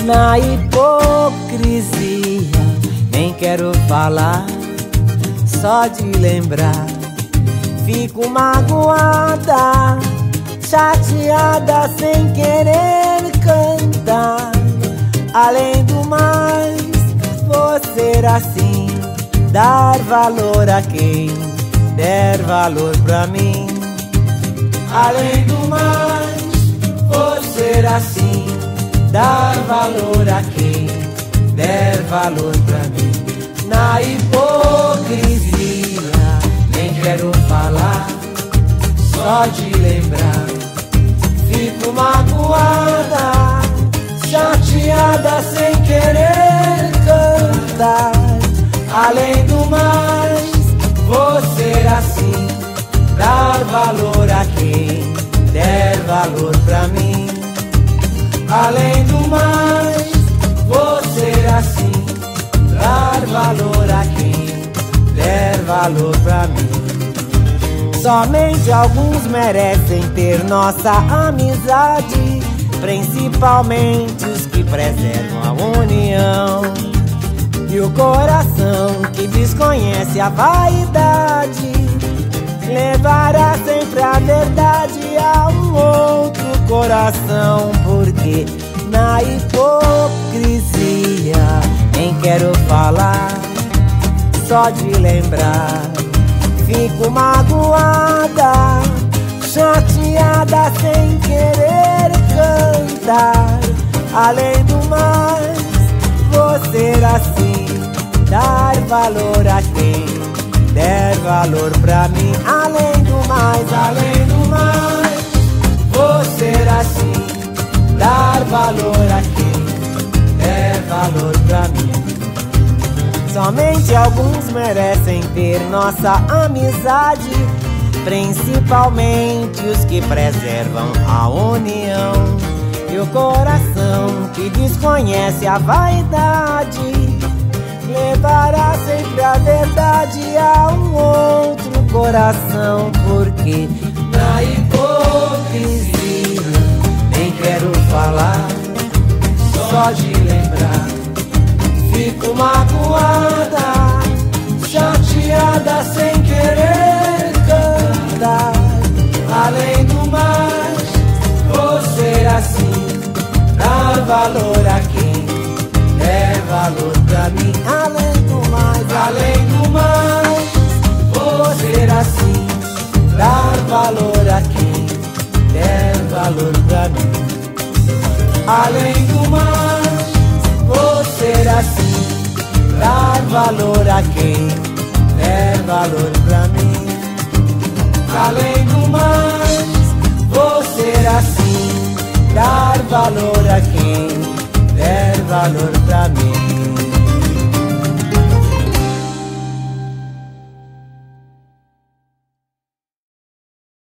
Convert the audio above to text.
na hipocrisia. Nem quero falar, só de lembrar fico magoada, chateada, sem querer cantar. Além do mais, vou ser assim, dar valor a quem der valor pra mim. Além do mais, vou ser assim, dar valor a quem der valor pra mim. Na hipocrisia, nem quero falar, só de lembrar fico magoada, chateada, sem querer cantar. Além do mais, vou ser assim, dar valor a quem der valor pra mim. Além do mais, vou ser assim, dar valor a quem der valor pra mim. Somente alguns merecem ter nossa amizade, principalmente os que preservam a união. E o coração que desconhece a vaidade levará sempre a verdade a um outro coração. Porque na hipocrisia, nem quero falar, só de lembrar fico magoada, chateada, sem querer cantar. Além do mais, vou ser assim, dar valor a quem der valor pra mim. Além do mais, vou ser assim, dar valor a quem der valor pra mim. Somente alguns merecem ter nossa amizade, principalmente os que preservam a união. E o coração que desconhece a vaidade levará sempre a verdade a um outro coração. Porque na hipocrisia, nem quero falar, só de lembrar fico magoada, chateada, sem querer cantar. Além do mais, vou ser assim, dar valor a quem der valor pra mim. Além do mais, vou ser assim, dar valor a quem der valor pra mim. Além do mais, vou ser assim, dar valor a quem der valor pra mim. Além do mais, vou ser assim, dar valor a quem der valor pra mim.